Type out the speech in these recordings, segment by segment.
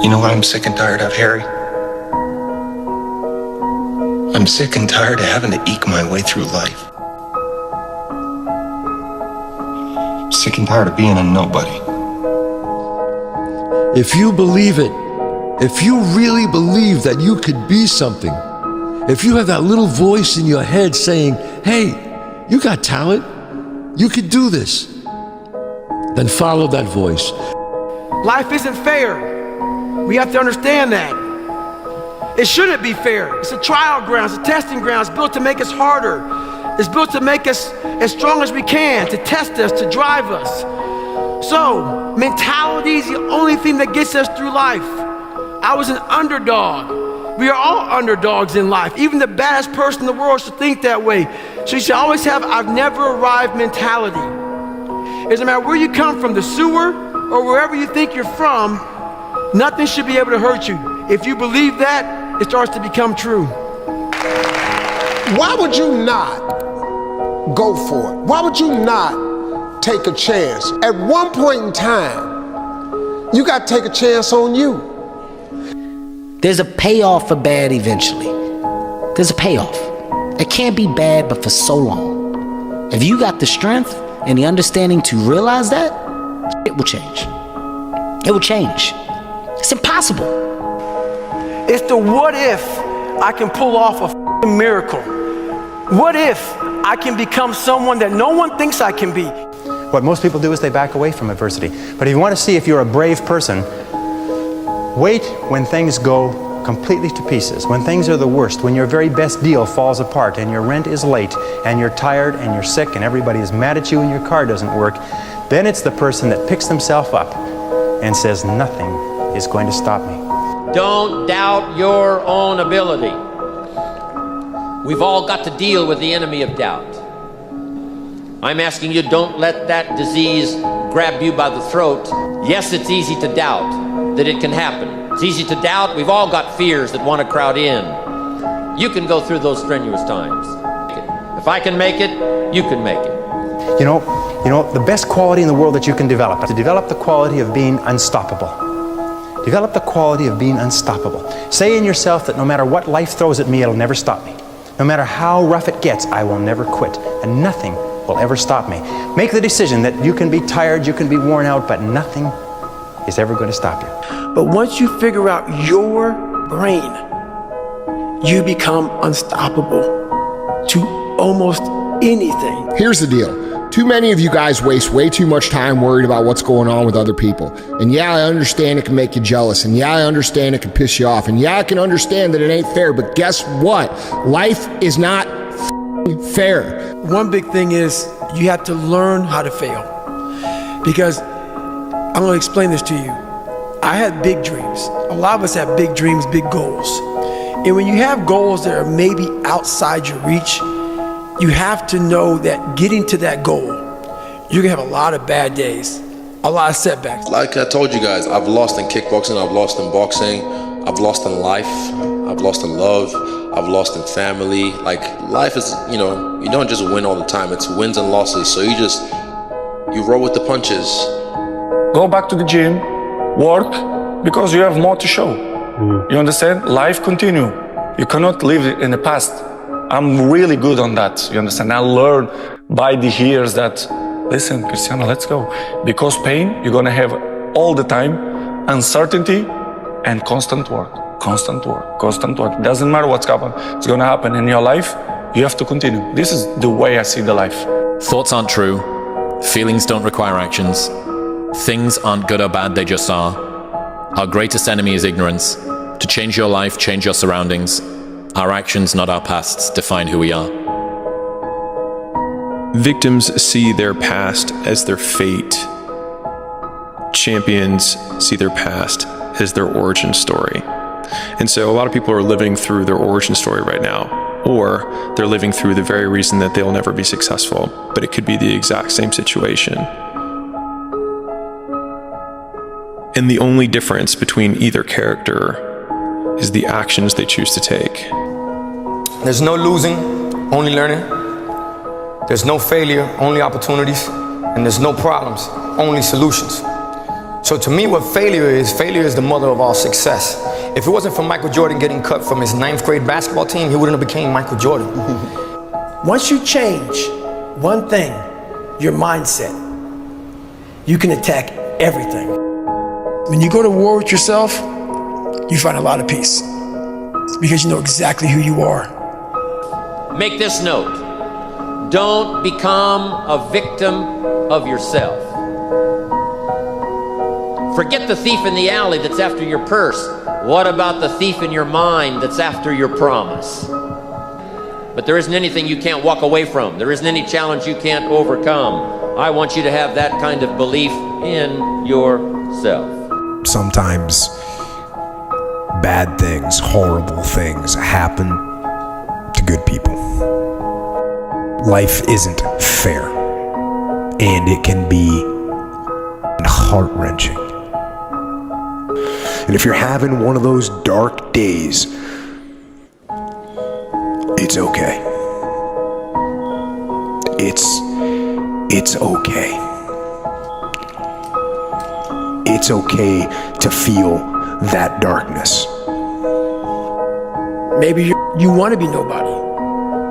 You know what I'm sick and tired of, Harry? I'm sick and tired of having to eke my way through life. Sick and tired of being a nobody. If you believe it, if you really believe that you could be something, if you have that little voice in your head saying, hey, you got talent, you could do this, then follow that voice. Life isn't fair. We have to understand that. It shouldn't be fair. It's a trial ground, it's a testing ground. It's built to make us harder. It's built to make us as strong as we can, to test us, to drive us. So, mentality is the only thing that gets us through life. I was an underdog. We are all underdogs in life. Even the baddest person in the world should think that way. So you should always have I've never arrived mentality. It doesn't matter where you come from, the sewer or wherever you think you're from, nothing should be able to hurt you. If you believe that, it starts to become true. Why would you not go for it? Why would you not take a chance? At one point in time, you got to take a chance on you. There's a payoff for bad eventually. There's a payoff. It can't be bad, but for so long. If you got the strength and the understanding to realize that, it will change. It will change. It's impossible. It's the what if I can pull off a miracle? What if I can become someone that no one thinks I can be? What most people do is they back away from adversity. But if you want to see if you're a brave person, wait when things go completely to pieces, when things are the worst, when your very best deal falls apart and your rent is late and you're tired and you're sick and everybody is mad at you and your car doesn't work, then it's the person that picks themselves up and says, nothing is going to stop me. Don't doubt your own ability. We've all got to deal with the enemy of doubt. I'm asking you, don't let that disease grab you by the throat. Yes, it's easy to doubt that it can happen. It's easy to doubt. We've all got fears that want to crowd in. You can go through those strenuous times. If I can make it, you can make it. You know, the best quality in the world that you can develop is to develop the quality of being unstoppable. Develop the quality of being unstoppable. Say in yourself that no matter what life throws at me, it'll never stop me. No matter how rough it gets, I will never quit, and nothing will ever stop me. Make the decision that you can be tired, you can be worn out, but nothing is ever going to stop you. But once you figure out your brain, you become unstoppable to almost anything. Here's the deal. Too many of you guys waste way too much time worried about what's going on with other people. And yeah, I understand it can make you jealous. And yeah, I understand it can piss you off. And yeah, I can understand that it ain't fair. But guess what? Life is not fair. One big thing is you have to learn how to fail. Because I'm going to explain this to you. I had big dreams. A lot of us have big dreams, big goals. And when you have goals that are maybe outside your reach, you have to know that getting to that goal, you're gonna have a lot of bad days, a lot of setbacks. Like I told you guys, I've lost in kickboxing, I've lost in boxing, I've lost in life, I've lost in love, I've lost in family. Like life is, you don't just win all the time, it's wins and losses. So you roll with the punches. Go back to the gym, work, because you have more to show. You understand? Life continue. You cannot live in the past. I'm really good on that, you understand? I learned by the years that, listen, Cristiano, let's go. Because pain, you're gonna have all the time, uncertainty and constant work, constant work, constant work. It doesn't matter what's happening, it's gonna happen in your life, you have to continue. This is the way I see the life. Thoughts aren't true, feelings don't require actions, things aren't good or bad, they just are. Our greatest enemy is ignorance. To change your life, change your surroundings. Our actions, not our pasts, define who we are. Victims see their past as their fate. Champions see their past as their origin story. And so a lot of people are living through their origin story right now, or they're living through the very reason that they'll never be successful, but it could be the exact same situation. And the only difference between either character is the actions they choose to take. There's no losing, only learning. There's no failure, only opportunities. And there's no problems, only solutions. So to me, what failure is the mother of all success. If it wasn't for Michael Jordan getting cut from his 9th grade basketball team, he wouldn't have became Michael Jordan. Once you change one thing, your mindset, you can attack everything. When you go to war with yourself, you find a lot of peace. It's because you know exactly who you are. Make this note. Don't become a victim of yourself. Forget the thief in the alley that's after your purse. What about the thief in your mind that's after your promise? But there isn't anything you can't walk away from. There isn't any challenge you can't overcome. I want you to have that kind of belief in yourself. Sometimes bad things, horrible things happen to good people. Life isn't fair, and it can be heart-wrenching. And if you're having one of those dark days, it's okay. It's okay. It's okay to feel that darkness. Maybe you want to be nobody.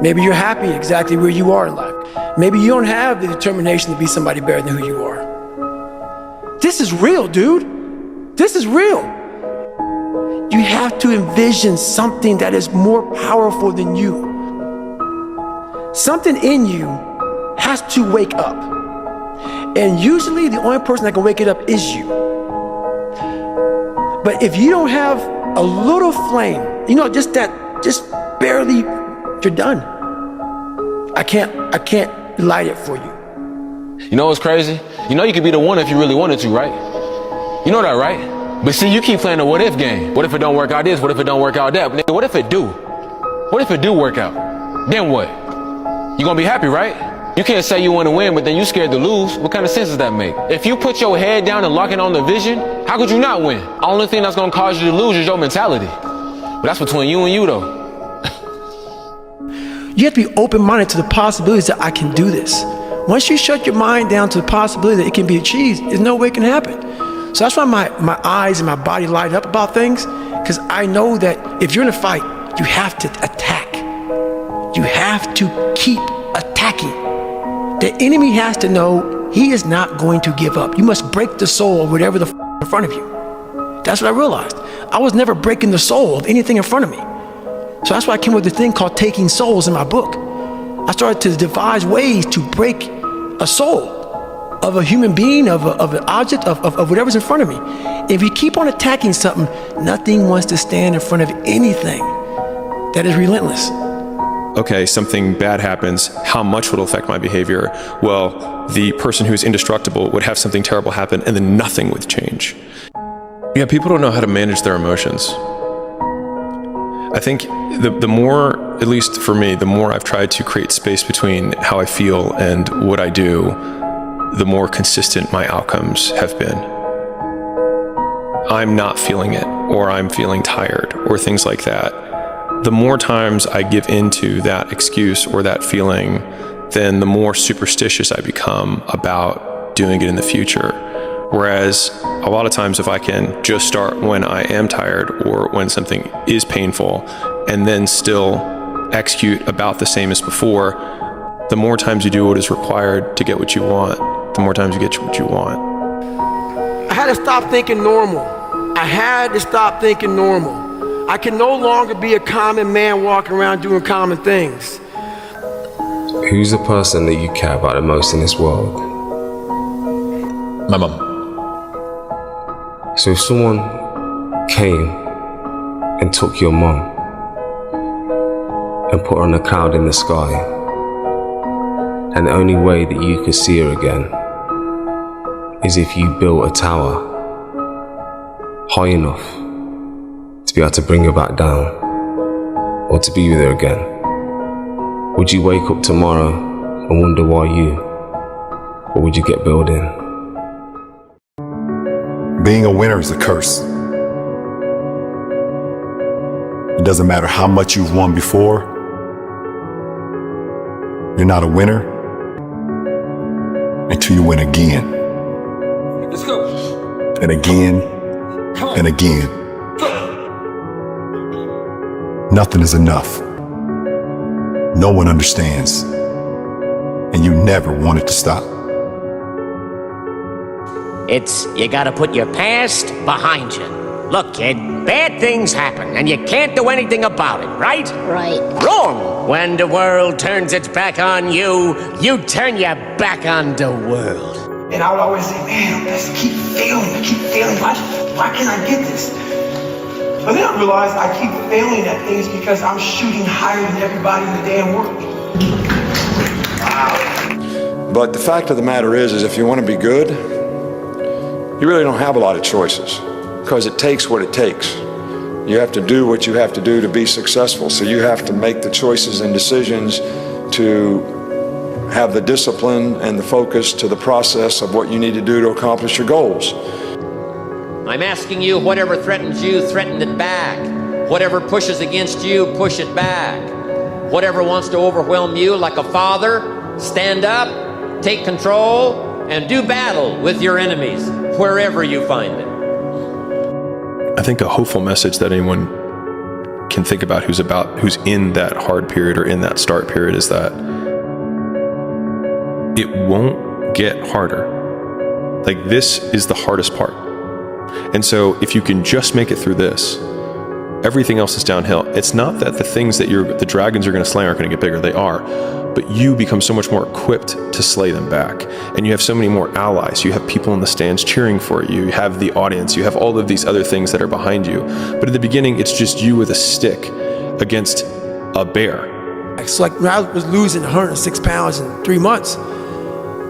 Maybe you're happy exactly where you are in life. Maybe you don't have the determination to be somebody better than who you are. This is real, dude. This is real. You have to envision something that is more powerful than you. Something in you has to wake up. And usually the only person that can wake it up is you. But if you don't have a little flame, you know, just barely, you're done. I can't light it for you. You know what's crazy? You know you could be the one if you really wanted to, right? You know that, right? But see, you keep playing the what if game. What if it don't work out this? What if it don't work out that? But what if it do? What if it do work out? Then what? You gonna be happy, right? You can't say you want to win, but then you scared to lose. What kind of sense does that make? If you put your head down and lock in on the vision, how could you not win? The only thing that's gonna cause you to lose is your mentality. But that's between you and you, though. You have to be open-minded to the possibilities that I can do this. Once you shut your mind down to the possibility that it can be achieved, there's no way it can happen. So that's why my eyes and my body light up about things, because I know that if you're in a fight, you have to attack. You have to keep attacking. The enemy has to know he is not going to give up. You must break the soul of whatever the in front of you. That's what I realized. I was never breaking the soul of anything in front of me. So that's why I came up with this thing called Taking Souls in my book. I started to devise ways to break a soul of a human being, of an object, of whatever's in front of me. If you keep on attacking something, nothing wants to stand in front of anything that is relentless. Okay, something bad happens, how much would it affect my behavior? Well, the person who's indestructible would have something terrible happen and then nothing would change. Yeah, people don't know how to manage their emotions. I think the more, at least for me, the more I've tried to create space between how I feel and what I do, the more consistent my outcomes have been. I'm not feeling it, or I'm feeling tired, or things like that. The more times I give into that excuse or that feeling, then the more superstitious I become about doing it in the future. Whereas a lot of times if I can just start when I am tired or when something is painful and then still execute about the same as before, the more times you do what is required to get what you want, the more times you get what you want. I had to stop thinking normal. I had to stop thinking normal. I can no longer be a common man walking around doing common things. Who's the person that you care about the most in this world? My mum. So if someone came and took your mum and put her on a cloud in the sky, and the only way that you could see her again is if you built a tower high enough to be able to bring her back down or to be with her again, would you wake up tomorrow and wonder why you, or would you get building? Being a winner is a curse. It doesn't matter how much you've won before. You're not a winner until you win again. Let's go. and again and again. Nothing is enough. No one understands. And you never want it to stop. It's, you gotta put your past behind you. Look, kid, bad things happen, and you can't do anything about it, right? Right. Wrong! When the world turns its back on you, you turn your back on the world. And I would always say, man, I just keep failing. Why can't I get this? But then I realized I keep failing at things because I'm shooting higher than everybody in the damn world. Wow. But the fact of the matter is if you want to be good, you really don't have a lot of choices, because it takes what it takes. You have to do what you have to do to be successful. So you have to make the choices and decisions to have the discipline and the focus to the process of what you need to do to accomplish your goals. I'm asking you, whatever threatens you, threaten it back. Whatever pushes against you, push it back. Whatever wants to overwhelm you like a father, stand up, take control, and do battle with your enemies, wherever you find them. I think a hopeful message that anyone can think about who's in that hard period or in that start period is that it won't get harder. Like, this is the hardest part. And so if you can just make it through this, everything else is downhill. It's not that the things that the dragons are going to slay aren't going to get bigger. They are. But you become so much more equipped to slay them back. And you have so many more allies. You have people in the stands cheering for you. You have the audience. You have all of these other things that are behind you. But at the beginning, it's just you with a stick against a bear. It's like when I was losing 106 pounds in 3 months,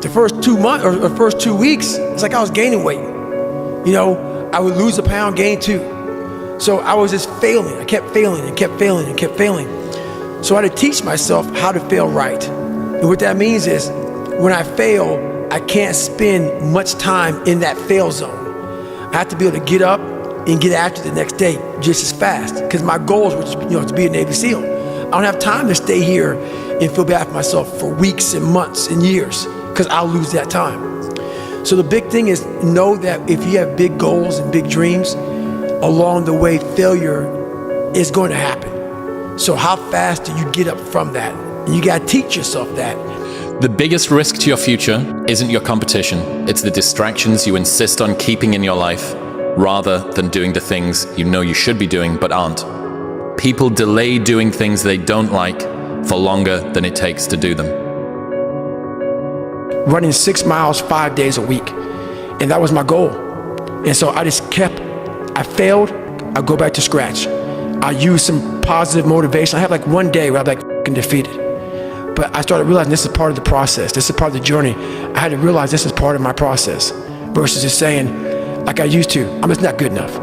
the first 2 months or first 2 weeks, it's like I was gaining weight. You know, I would lose a pound, gain 2. So I was just failing. I kept failing and kept failing and kept failing. So I had to teach myself how to fail right. And what that means is when I fail, I can't spend much time in that fail zone. I have to be able to get up and get after the next day just as fast, because my goals were to be a Navy SEAL. I don't have time to stay here and feel bad for myself for weeks and months and years, because I'll lose that time. So the big thing is know that if you have big goals and big dreams, along the way failure is going to happen. So how fast do you get up from that? And you gotta teach yourself that. The biggest risk to your future isn't your competition. It's the distractions you insist on keeping in your life, rather than doing the things you know you should be doing but aren't. People delay doing things they don't like for longer than it takes to do them. Running 6 miles 5 days a week, and that was my goal. And so I failed, I go back to scratch. I use some positive motivation. I have like one day where I'm like f***ing defeated. But I started realizing this is part of the process. This is part of the journey. I had to realize this is part of my process versus just saying, like I used to, I'm just not good enough.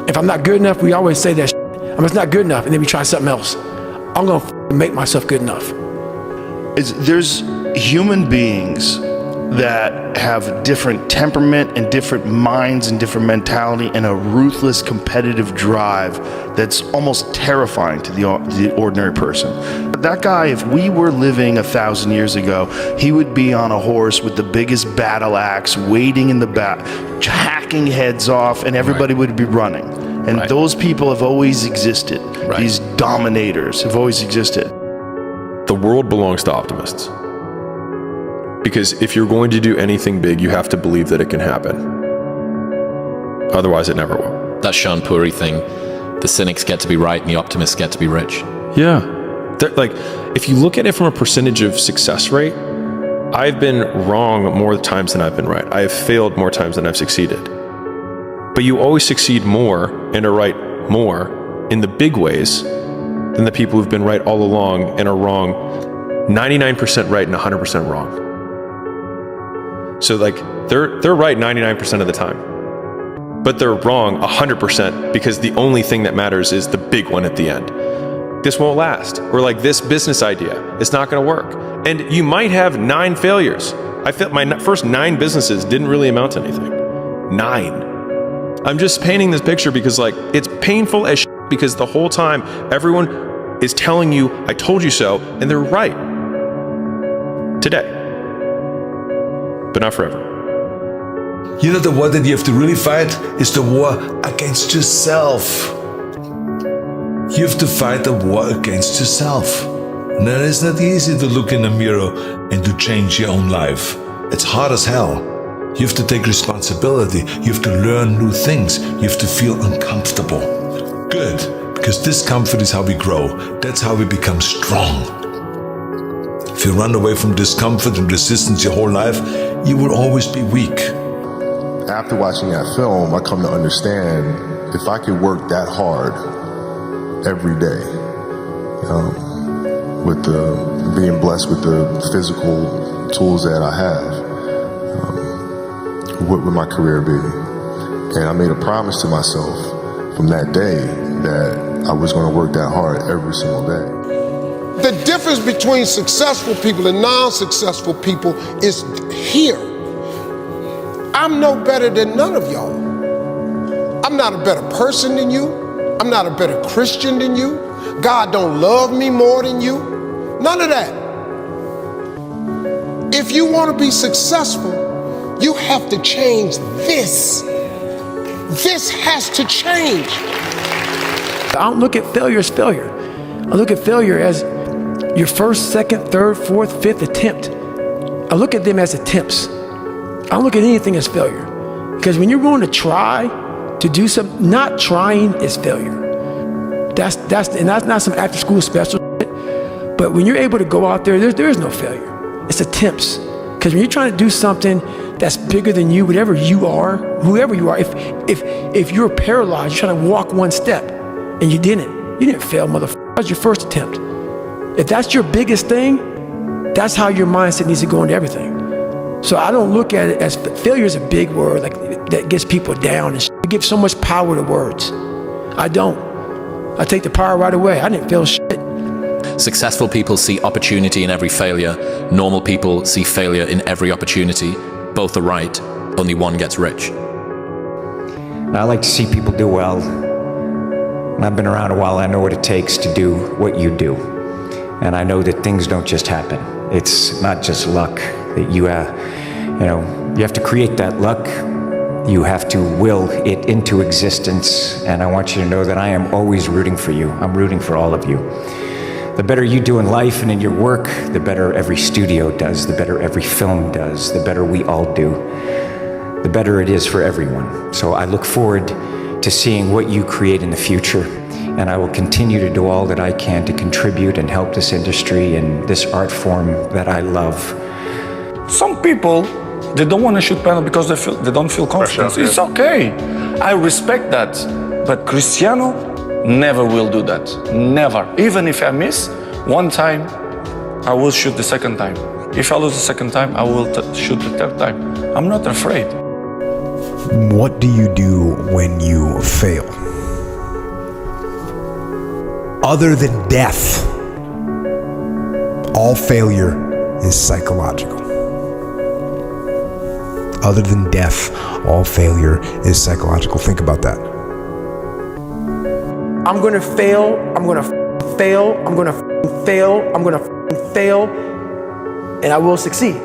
If I'm not good enough, we always say that I'm just not good enough, and then we try something else. I'm gonna make myself good enough. There's human beings that have different temperament and different minds and different mentality and a ruthless competitive drive that's almost terrifying to the ordinary person. That guy, if we were living 1,000 years ago, he would be on a horse with the biggest battle axe, waiting in the back, hacking heads off, and everybody would be running. And those people have always existed. These dominators have always existed. The world belongs to optimists. Because if you're going to do anything big, you have to believe that it can happen. Otherwise, it never will. That Sean Puri thing, the cynics get to be right and the optimists get to be rich. Yeah. Like, if you look at it from a percentage of success rate, I've been wrong more times than I've been right. I have failed more times than I've succeeded. But you always succeed more and are right more in the big ways than the people who've been right all along and are wrong 99% right and 100% wrong. So like they're right 99% of the time, but they're wrong 100% because the only thing that matters is the big one at the end. This won't last. Or like this business idea, it's not going to work. And you might have 9 failures. I felt my first 9 businesses didn't really amount to anything. 9. I'm just painting this picture because like it's painful as shit, because the whole time everyone is telling you, I told you so, and they're right. Today. But not forever. You know, the war that you have to really fight is the war against yourself. You have to fight the war against yourself. And then it's not easy to look in the mirror and to change your own life. It's hard as hell. You have to take responsibility. You have to learn new things. You have to feel uncomfortable. Good, because discomfort is how we grow. That's how we become strong. If you run away from discomfort and resistance your whole life, you will always be weak. After watching that film, I come to understand if I could work that hard every day, with being blessed with the physical tools that I have, what would my career be? And I made a promise to myself from that day that I was going to work that hard every single day. The difference between successful people and non-successful people is here. I'm no better than none of y'all. I'm not a better person than you. I'm not a better Christian than you. God don't love me more than you. None of that. If you want to be successful, you have to change this. This has to change. I don't look at failure as failure. I look at failure as your first, second, third, fourth, fifth attempt. I look at them as attempts. I don't look at anything as failure. Because when you're going to try to do something, not trying is failure. That's not some after school special shit. But when you're able to go out there is no failure. It's attempts. Because when you're trying to do something that's bigger than you, whatever you are, whoever you are, if you're paralyzed, you're trying to walk one step and you didn't fail, motherfucker. That was your first attempt. If that's your biggest thing, that's how your mindset needs to go into everything. So I don't look at it as failure is a big word like that gets people down and shit. We give so much power to words. I don't. I take the power right away. I didn't fail shit. Successful people see opportunity in every failure. Normal people see failure in every opportunity. Both are right. Only one gets rich. I like to see people do well. And I've been around a while. I know what it takes to do what you do. And I know that things don't just happen. It's not just luck. That you have to create that luck. You have to will it into existence. And I want you to know that I am always rooting for you. I'm rooting for all of you. The better you do in life and in your work, the better every studio does, the better every film does, the better we all do, the better it is for everyone. So I look forward to seeing what you create in the future, and I will continue to do all that I can to contribute and help this industry and this art form that I love. Some people, they don't want to shoot penalty because they don't feel confident. It's okay. I respect that. But Cristiano never will do that. Never. Even if I miss one time, I will shoot the second time. If I lose the second time, I will shoot the third time. I'm not afraid. What do you do when you fail? Other than death, all failure is psychological. Other than death, all failure is psychological. Think about that. I'm gonna fail, I'm gonna fail, I'm gonna fail, I'm gonna fail, and I will succeed.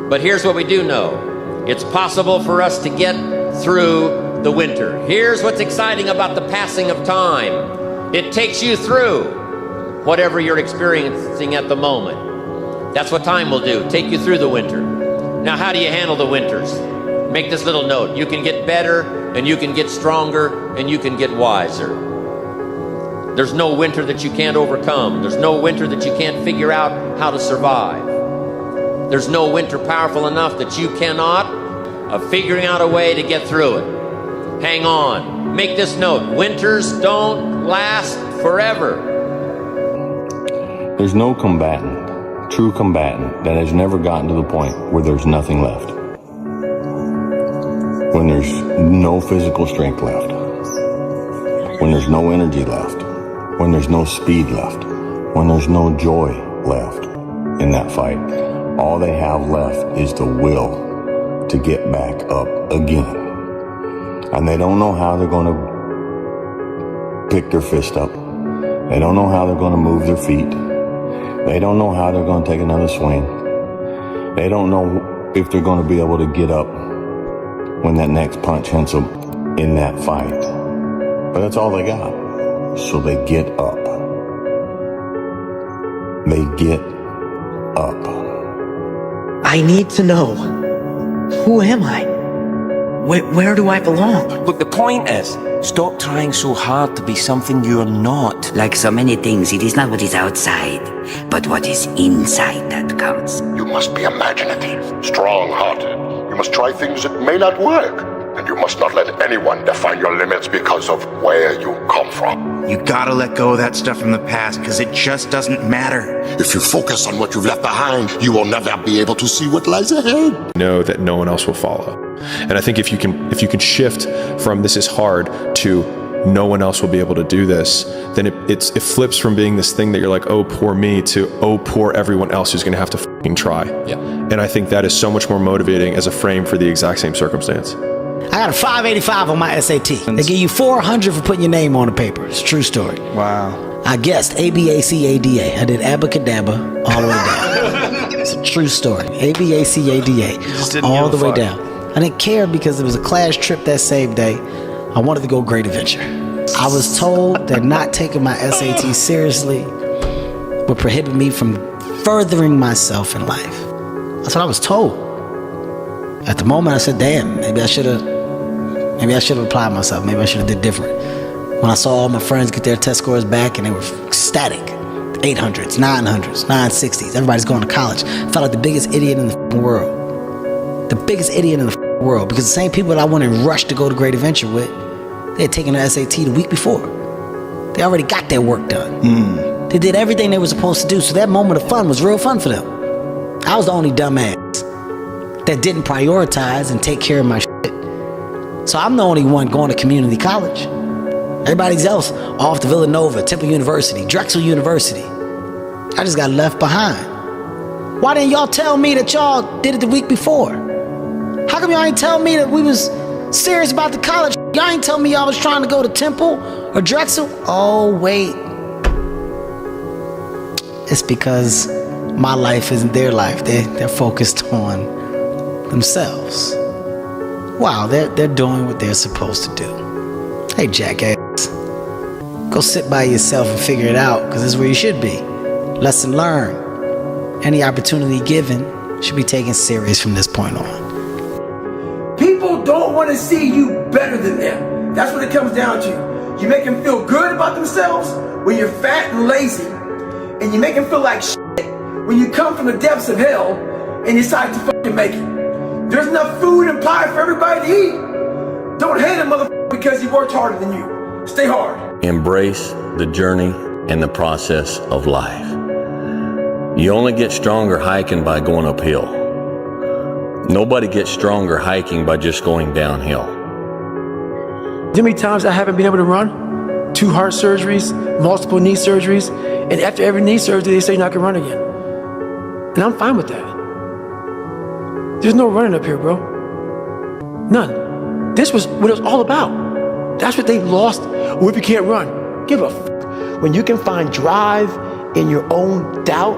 But here's what we do know. It's possible for us to get through the winter. Here's what's exciting about the passing of time. It takes you through whatever you're experiencing at the moment. That's what time will do, take you through the winter. Now, how do you handle the winters? Make this little note. You can get better, and you can get stronger, and you can get wiser. There's no winter that you can't overcome. There's no winter that you can't figure out how to survive. There's no winter powerful enough that you cannot of figuring out a way to get through it. Hang on. Make this note. Winters don't last forever. There's no combatant, true combatant, that has never gotten to the point where there's nothing left. When there's no physical strength left. When there's no energy left. When there's no speed left. When there's no joy left in that fight. All they have left is the will to get back up again. And they don't know how they're going to pick their fist up. They don't know how they're going to move their feet. They don't know how they're going to take another swing. They don't know if they're going to be able to get up when that next punch hits them in that fight. But that's all they got. So they get up. They get up. I need to know, who am I? Where do I belong? Look, the point is, stop trying so hard to be something you're not. Like so many things, it is not what is outside, but what is inside that counts. You must be imaginative, strong-hearted. You must try things that may not work. And you must not let anyone define your limits because of where you come from. You gotta let go of that stuff from the past, because it just doesn't matter. If you focus on what you've left behind, you will never be able to see what lies ahead. Know that no one else will follow. And I think if you can shift from this is hard to no one else will be able to do this, then it flips from being this thing that you're like, oh, poor me, to oh, poor everyone else who's gonna have to fucking try. Yeah. And I think that is so much more motivating as a frame for the exact same circumstance. I got a 585 on my SAT. They give you 400 for putting your name on the paper. It's a true story. Wow. I guessed ABACADA. I did abacadabra all the way down. It's a true story. ABACADA all the way down. I didn't care because it was a class trip that same day. I wanted to go Great Adventure. I was told that not taking my SAT seriously would prohibit me from furthering myself in life. That's what I was told. At the moment, I said, damn, maybe I should have applied myself. Maybe I should have did different. When I saw all my friends get their test scores back and they were ecstatic, 800s, 900s, 960s, everybody's going to college. I felt like the biggest idiot in the world. The biggest idiot in the world, because the same people that I went and rushed to go to Great Adventure with, they had taken their SAT the week before. They already got their work done. They did everything they were supposed to do, so that moment of fun was real fun for them. I was the only dumbass that didn't prioritize and take care of my shit. So I'm the only one going to community college. Everybody else off to Villanova, Temple University, Drexel University. I just got left behind. Why didn't y'all tell me that y'all did it the week before? How come y'all ain't tell me that we was serious about the college? Y'all ain't tell me y'all was trying to go to Temple or Drexel? Oh, wait. It's because my life isn't their life. They're focused on themselves. Wow, they're doing what they're supposed to do. Hey, jackass, go sit by yourself and figure it out, because this is where you should be. Lesson learned. Any opportunity given should be taken serious from this point on. People don't want to see you better than them. That's what it comes down to. You make them feel good about themselves when you're fat and lazy, and you make them feel like shit when you come from the depths of hell and you decide to fucking make it. There's enough food and pie for everybody to eat. Don't hate a motherfucker because he worked harder than you. Stay hard. Embrace the journey and the process of life. You only get stronger hiking by going uphill. Nobody gets stronger hiking by just going downhill. Do you know how many times I haven't been able to run? 2 heart surgeries, multiple knee surgeries, and after every knee surgery, they say you're not gonna run again. And I'm fine with that. There's no running up here, bro. None. This was what it was all about. That's what they lost. Well, if you can't run, give a f. When you can find drive in your own doubt,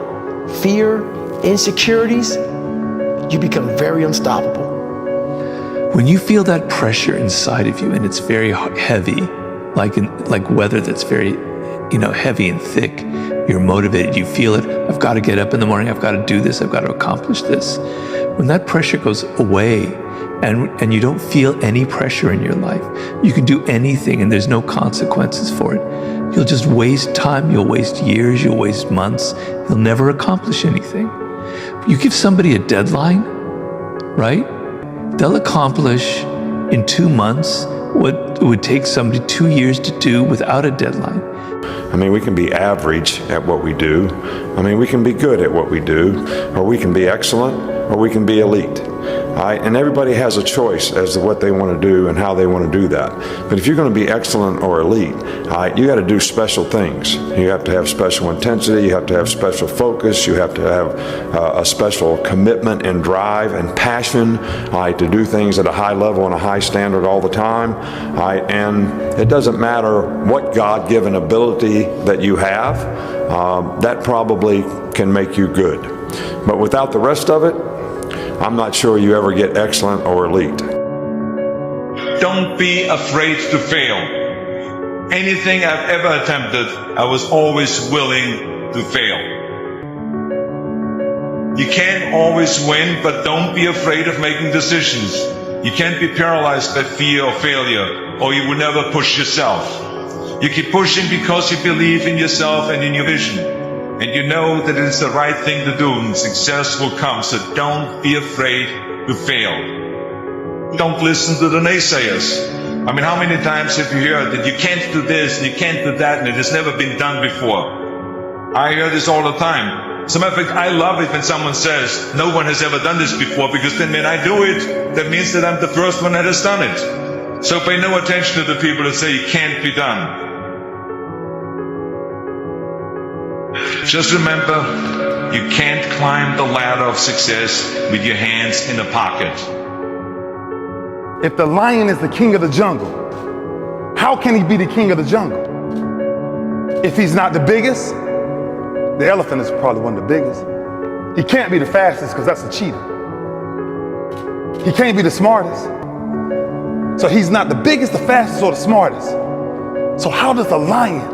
fear, insecurities, you become very unstoppable. When you feel that pressure inside of you and it's very heavy, like weather that's very, heavy and thick, you're motivated, you feel it. I've got to get up in the morning, I've got to do this, I've got to accomplish this. When that pressure goes away and you don't feel any pressure in your life, you can do anything and there's no consequences for it. You'll just waste time, you'll waste years, you'll waste months, you'll never accomplish anything. You give somebody a deadline, right? They'll accomplish in 2 months what it would take somebody 2 years to do without a deadline. I mean, we can be average at what we do. I mean, we can be good at what we do, or we can be excellent, or we can be elite. And everybody has a choice as to what they want to do and how they want to do that. But if you're going to be excellent or elite, you got to do special things. You have to have special intensity, you have to have special focus, you have to have a special commitment and drive and passion to do things at a high level and a high standard all the time. And it doesn't matter what God-given ability that you have, that probably can make you good. But without the rest of it, I'm not sure you ever get excellent or elite. don't be afraid to fail. Anything I've ever attempted, I was always willing to fail. You can't always win, but don't be afraid of making decisions. You can't be paralyzed by fear of failure, or you will never push yourself. You keep pushing because you believe in yourself and in your vision. And you know that it is the right thing to do, and success will come. So don't be afraid to fail. Don't listen to the naysayers. I mean, how many times have you heard that you can't do this and you can't do that and it has never been done before? I hear this all the time. As a matter of fact, I love it when someone says, no one has ever done this before, because then when I do it, that means that I'm the first one that has done it. So pay no attention to the people that say it can't be done. Just remember, you can't climb the ladder of success with your hands in a pocket. If the lion is the king of the jungle, how can he be the king of the jungle? If he's not the biggest, the elephant is probably one of the biggest. He can't be the fastest because that's a cheetah. He can't be the smartest. So he's not the biggest, the fastest, or the smartest. So how does a lion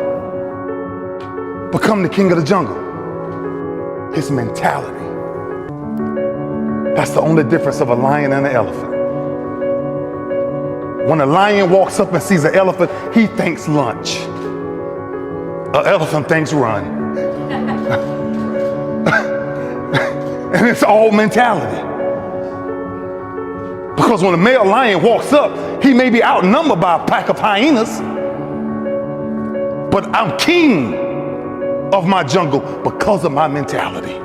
become the king of the jungle? His mentality. That's the only difference of a lion and an elephant. When a lion walks up and sees an elephant, he thinks lunch. An elephant thinks run. And it's all mentality. Because when a male lion walks up, he may be outnumbered by a pack of hyenas, but I'm king of my jungle because of my mentality.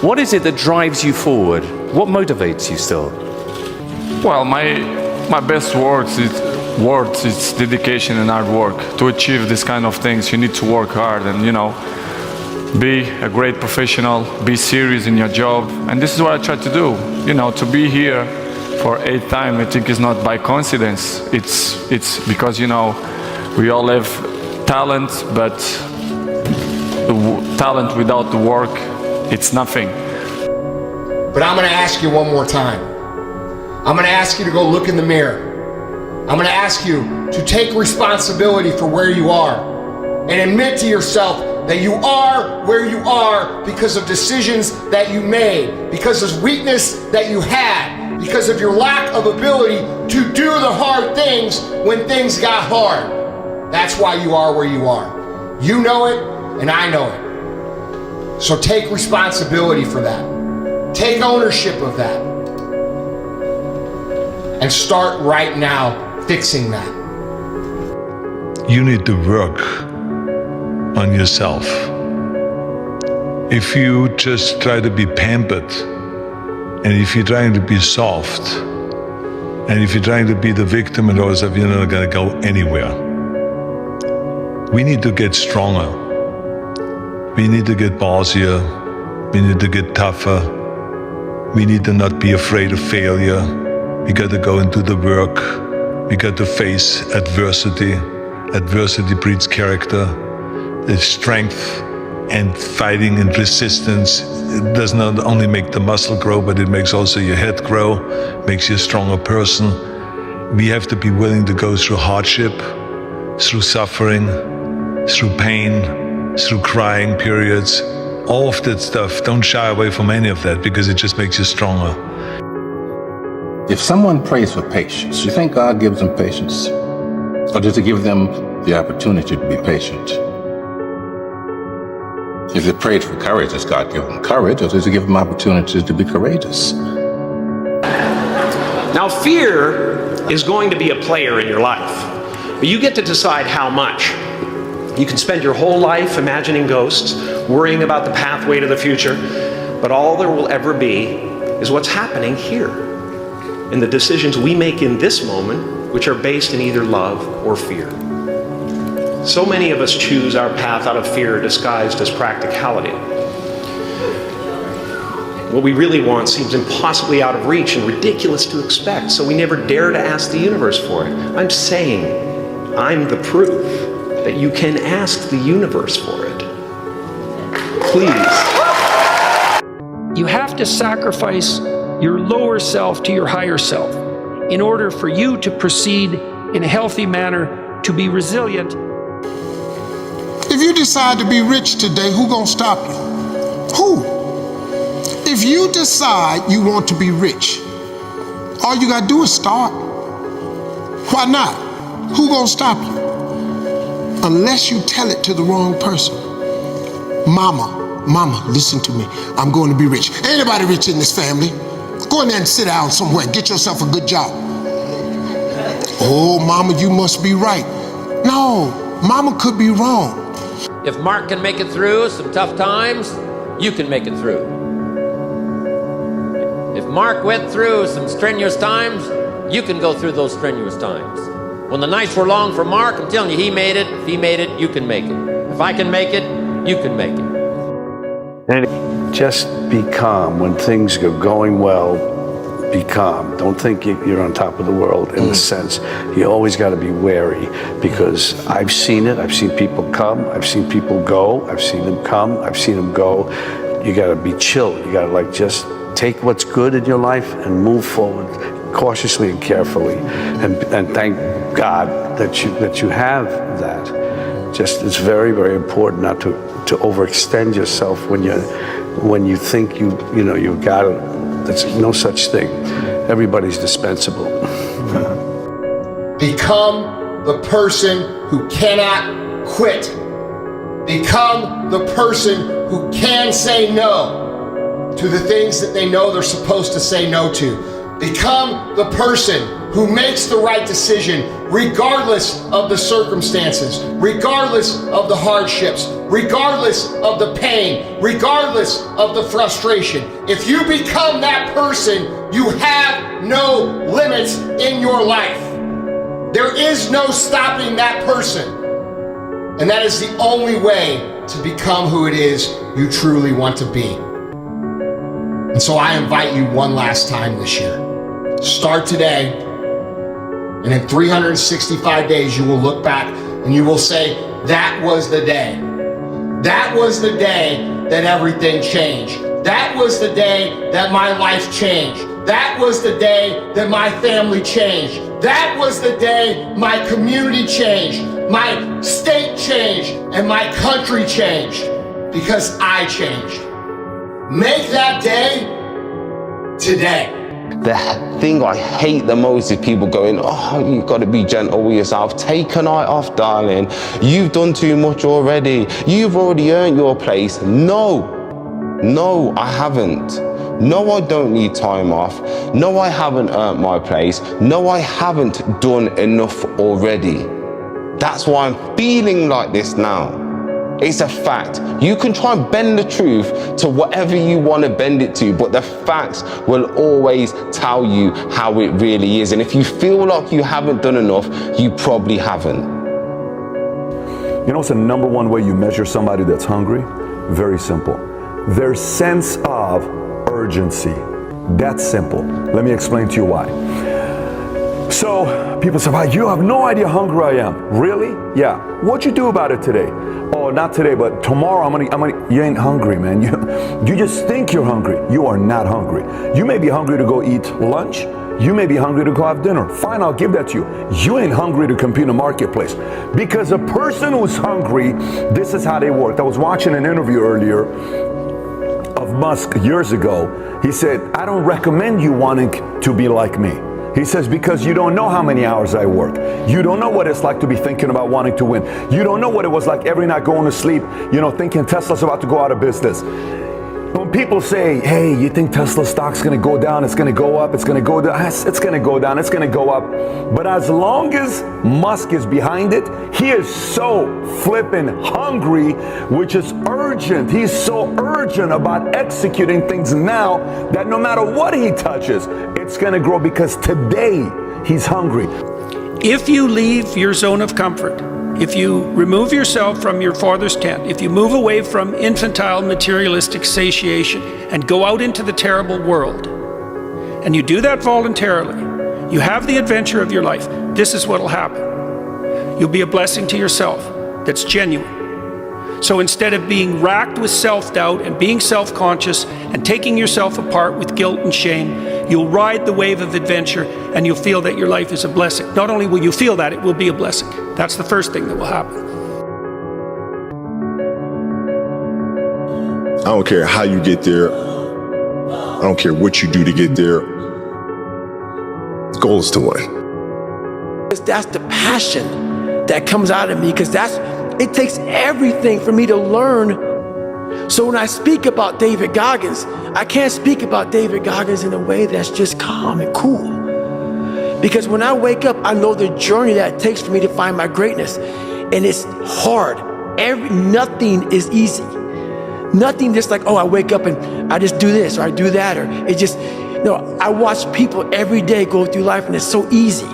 What is it that drives you forward? What motivates you still? Well, my best words is dedication and hard work. To achieve this kind of things, you need to work hard and, be a great professional, be serious in your job. And this is what I try to do. To be here for 8th time, I think is not by coincidence. It's because, we all have talent, but the talent without the work, it's nothing. But I'm gonna ask you one more time. I'm gonna ask you to go look in the mirror. I'm gonna ask you to take responsibility for where you are and admit to yourself that you are where you are because of decisions that you made, because of weakness that you had, because of your lack of ability to do the hard things when things got hard. That's why you are where you are. You know it, and I know it. So take responsibility for that. Take ownership of that. And start right now fixing that. You need to work on yourself. If you just try to be pampered, and if you're trying to be soft, and if you're trying to be the victim and all stuff, you're not gonna go anywhere. We need to get stronger. We need to get bossier. We need to get tougher. We need to not be afraid of failure. We got to go into the work. We got to face adversity. Adversity breeds character. There's strength and fighting and resistance. It does not only make the muscle grow, but it makes also your head grow, makes you a stronger person. We have to be willing to go through hardship, through suffering, through pain, through crying periods. All of that stuff, don't shy away from any of that because it just makes you stronger. If someone prays for patience, do you think God gives them patience? Or does he give them the opportunity to be patient? If they prayed for courage, does God give them courage, or does he give them opportunities to be courageous? Now, fear is going to be a player in your life, but you get to decide how much. You can spend your whole life imagining ghosts, worrying about the pathway to the future, but all there will ever be is what's happening here, and the decisions we make in this moment, which are based in either love or fear. So many of us choose our path out of fear disguised as practicality. What we really want seems impossibly out of reach and ridiculous to expect, so we never dare to ask the universe for it. I'm saying I'm the proof that you can ask the universe for it. Please. You have to sacrifice your lower self to your higher self. in order for you to proceed in a healthy manner, to be resilient. If you decide to be rich today, who gonna stop you? Who? If you decide you want to be rich, all you gotta do is start. Why not? Who gonna stop you? Unless you tell it to the wrong person. Mama, listen to me. I'm going to be rich. Anybody rich in this family? Go in there and sit down somewhere. Get yourself a good job. Oh, Mama, you must be right. No, Mama could be wrong. If Mark can make it through some tough times, you can make it through. If Mark went through some strenuous times, you can go through those strenuous times. When the nights were long for Mark, I'm telling you, he made it. If he made it, you can make it. If I can make it, you can make it. And just be calm when things are going well. Be calm. Don't think you're on top of the world in the sense. You always got to be wary, because I've seen it. I've seen people come. I've seen people go. I've seen them come. I've seen them go. You got to be chill. You got to just take what's good in your life and move forward cautiously and carefully, and thank God that you have that. Just it's very, very important not to overextend yourself when you think you've got it. There's no such thing. Everybody's dispensable. Become the person who cannot quit. Become the person who can say no to the things that they know they're supposed to say no to. Become the person who makes the right decision regardless of the circumstances, regardless of the hardships, regardless of the pain, regardless of the frustration. If you become that person, you have no limits in your life. There is no stopping that person. And that is the only way to become who it is you truly want to be. And so I invite you one last time this year. Start today, and in 365 days you will look back and you will say, that was the day. That was the day that everything changed. That was the day that my life changed. That was the day that my family changed. That was the day my community changed, my state changed, and my country changed, because I changed. Make that day today. The thing I hate the most is people going, oh, you've got to be gentle with yourself. Take a night off, darling. You've done too much already. You've already earned your place. No, I haven't. No, I don't need time off. No, I haven't earned my place. No, I haven't done enough already. That's why I'm feeling like this now. It's a fact. You can try and bend the truth to whatever you want to bend it to, but the facts will always tell you how it really is. And if you feel like you haven't done enough, you probably haven't. You know what's the number one way you measure somebody that's hungry? Very simple. Their sense of urgency. That's simple. Let me explain to you why. So people say, wow, you have no idea how hungry I am. Really? Yeah. What'd you do about it today? Oh, not today, but tomorrow I'm gonna, you ain't hungry, man. You just think you're hungry. You are not hungry. You may be hungry to go eat lunch. You may be hungry to go have dinner. Fine, I'll give that to you. You ain't hungry to compete in the marketplace. Because a person who's hungry, this is how they work. I was watching an interview earlier of Musk years ago. He said, I don't recommend you wanting to be like me. He says, because you don't know how many hours I work. You don't know what it's like to be thinking about wanting to win. You don't know what it was like every night going to sleep, thinking Tesla's about to go out of business. When people say, hey, you think Tesla stock's going to go down, it's going to go up, it's going to go down, it's going to go down, it's going to go up. But as long as Musk is behind it, he is so flippin' hungry, which is urgent. He's so urgent about executing things now that no matter what he touches, it's going to grow, because today he's hungry. If you leave your zone of comfort, if you remove yourself from your father's tent, if you move away from infantile materialistic satiation and go out into the terrible world, and you do that voluntarily, you have the adventure of your life, this is what will happen. You'll be a blessing to yourself that's genuine. So instead of being racked with self-doubt and being self-conscious and taking yourself apart with guilt and shame, You'll ride the wave of adventure and you'll feel that your life is a blessing. Not only will you feel that, it will be a blessing. That's the first thing that will happen. I don't care how you get there. I don't care what you do to get there. The goal is to win. That's the passion that comes out of me, because it takes everything for me to learn. So when I speak about David Goggins, I can't speak about David Goggins in a way that's just calm and cool. Because when I wake up, I know the journey that it takes for me to find my greatness. And it's hard. Nothing is easy. Nothing just like, oh, I wake up and I just do this or I do that, or it just, no, I watch people every day go through life and it's so easy.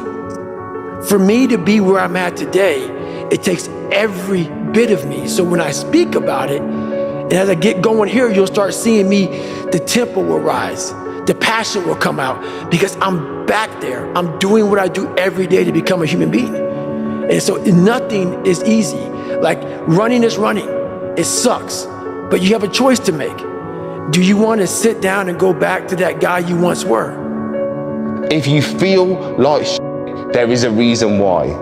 For me to be where I'm at today, it takes every bit of me. So when I speak about it, and as I get going here, you'll start seeing me, the tempo will rise, the passion will come out, because I'm back there. I'm doing what I do every day to become a human being. And so nothing is easy. Like running is running, it sucks. But you have a choice to make. Do you want to sit down and go back to that guy you once were? If you feel like there is a reason why.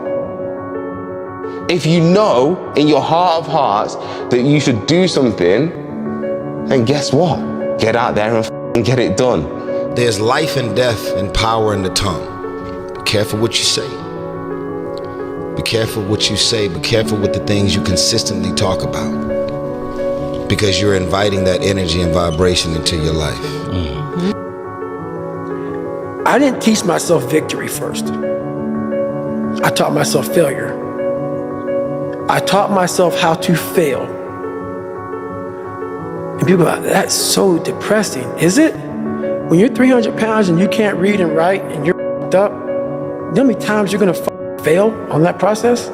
If you know in your heart of hearts that you should do something, then guess what? Get out there and get it done. There's life and death and power in the tongue. Be careful what you say. Be careful what you say. Be careful with the things you consistently talk about. Because you're inviting that energy and vibration into your life. I didn't teach myself victory first. I taught myself failure. I taught myself how to fail. And people are like, that's so depressing. Is it? When you're 300 pounds and you can't read and write and you're f***ed up, you know how many times you're gonna fail on that process?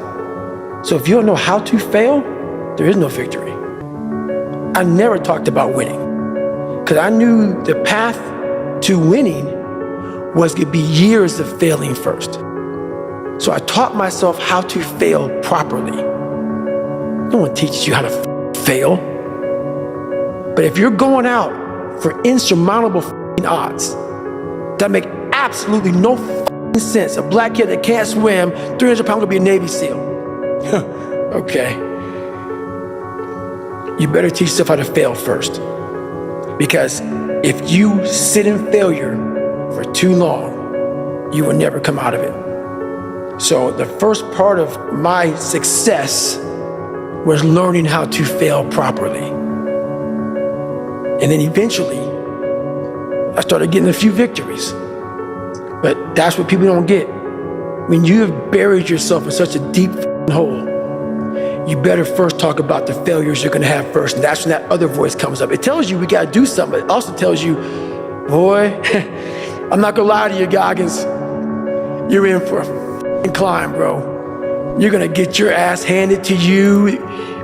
So if you don't know how to fail, there is no victory. I never talked about winning, because I knew the path to winning was going to be years of failing first. So I taught myself how to fail properly. No one teaches you how to fail. But if you're going out for insurmountable odds that make absolutely no sense, a black kid that can't swim, 300 pounds will be a Navy SEAL. Okay. You better teach yourself how to fail first. Because if you sit in failure for too long, you will never come out of it. So the first part of my success was learning how to fail properly. And then eventually, I started getting a few victories. But that's what people don't get. When you have buried yourself in such a deep hole, you better first talk about the failures you're gonna have first, and that's when that other voice comes up. It tells you we gotta do something, but it also tells you, boy, I'm not gonna lie to you, Goggins, you're in for a climb, bro. You're gonna get your ass handed to you,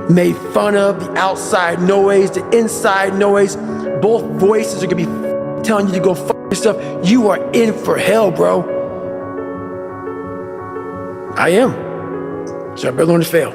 made fun of, the outside noise, the inside noise. Both voices are gonna be telling you to go fuck yourself. You are in for hell, bro. I am. So I better learn to fail.